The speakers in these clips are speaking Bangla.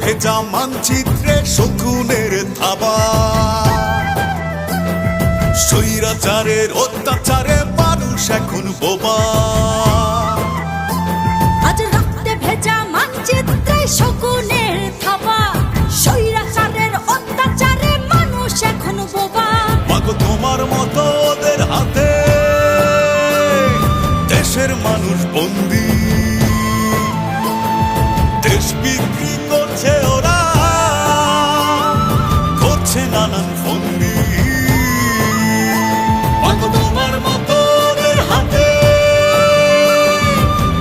ভেজা মানচিত্রে শকুনের থাবা, স্বৈরাচারের অত্যাচারে মানুষ এখন বোবা। আজ রক্তে ভেজা মানচিত্রে শকুনের থাবা, স্বৈরাচারের অত্যাচারে মানুষ এখন বোবা। মাগো তোমার মতো ওদের হাতে দেশের মানুষ বন্দী, দেশ বিক্রি করছে ওরা, করছে নানান ফন্দি। মাগো তোমার মতো ওদের হাতে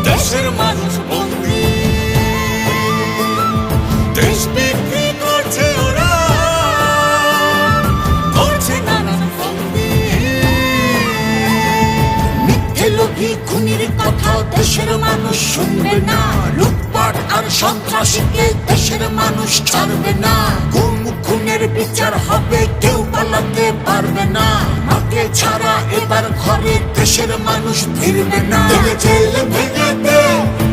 দেশের মানুষ বন্দী, দেশ বিক্রি করছে ওরা, করছে নানান ফন্দি। মিথ্যে লোভী খুনির কথা দেশের মানুষ শুনবে না, লুটপাট আর সন্ত্রাসীকে দেশের মানুষ ছাড়বে না। গুম খুনের বিচার হবে, কেউ পালাতে পারবে না। মাকে ছাড়া এবার ঘরে দেশের মানুষ ফিরবে না। জেল ভেঙে দে,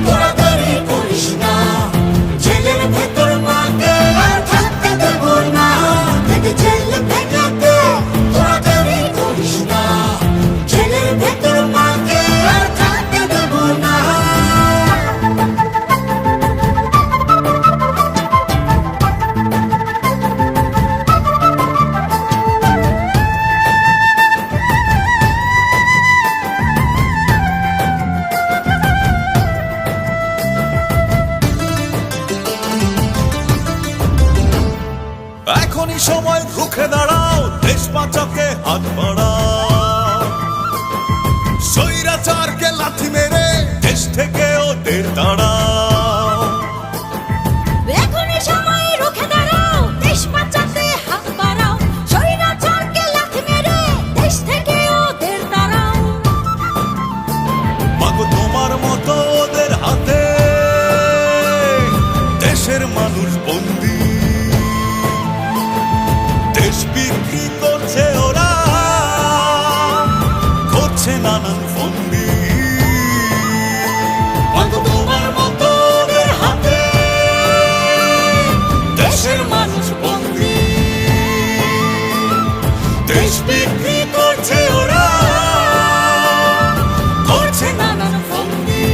তোরা দেরি করিস না, জেলের ভেতর মাকে আর থাকতে দেব না। জেল ভেঙে দে, তোরা দেরি করিস না, জেলের ভেতর মাকে আর থাকতে দেব না। এখনই সময় রুখে দাঁড়াও, দেশ বাঁচাকে হাত বাড়াও, স্বৈরাচারকে লাথি মেরে দেশ থেকে ওদের তাড়াও। এখনই সময় রুখে দাঁড়াও, দেশ বাঁচাতে হাত বাড়াও, স্বৈরাচারকে লাথি মেরে দেশ থেকে ওদের তাড়াও। মাগো তোমার মতো ওদের হাতে দেশের মানুষ বন্দী, দেশ বিক্রি করছে ওরা, করছে নানান ফন্দি। মাগো তোমার মতো ওদের হাতে দেশের মানুষ বন্দী, দেশ বিক্রি করছে ওরা, করছে নানান ফন্দি।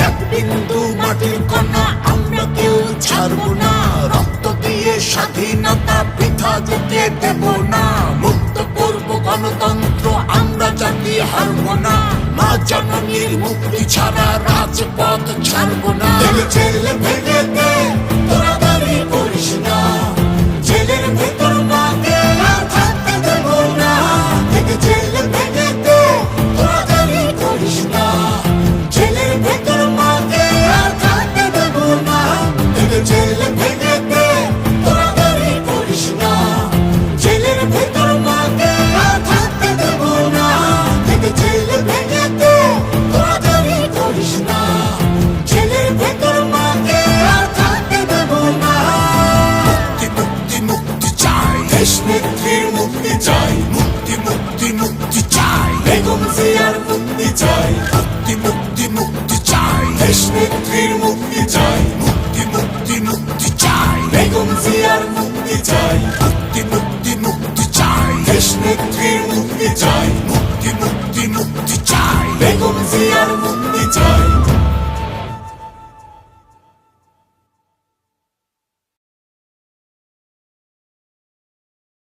এক বিন্দু মাটির কণা আমরা কেউ ছাড়বো না, রক্ত দিয়ে স্বাধীনতা বৃথা যেতে দেব না। মুক্ত করব গণতন্ত্র, আমরা জাতি হারবো না। মা জননীর মুক্তি ছাড়া রাজপথ ছাড়বো না। জেল ভেঙে দে, তোরা দেরি করিস না, জেলের ভেতর মাকে আর থাকতে দেব না। জেল ভেঙে দে, তোরা দেরি করিস না, জেলের ভেতর মাকে আর থাকতে দেব না। জেল ভেঙে দে, তোরা দেরি করিস না, জেলের ভেতর মাকে আর থাকতে দেব না। জেল ভেঙে দে, তোরা দেরি করিস না, জেলের ভেতর মাকে আর থাকতে দেব না। মুক্তি মুক্তি মুক্তি চাই, দেশ নেত্রীর মুক্তি চাই, মুক্তি মুক্তি মুক্তি চাই, বেগম জিয়ার মুক্তি চাই। মুক্তি মুক্তি মুক্তি চাই, দেশ নেত্রীর মুক্তি চাই, মুক্তি মুক্তি মুক্তি চাই, বেগম জিয়ার মুক্তি চাই। মুক্তি মুক্তি মুক্তি চাই, দেশ নেত্রীর মুক্তি চাই।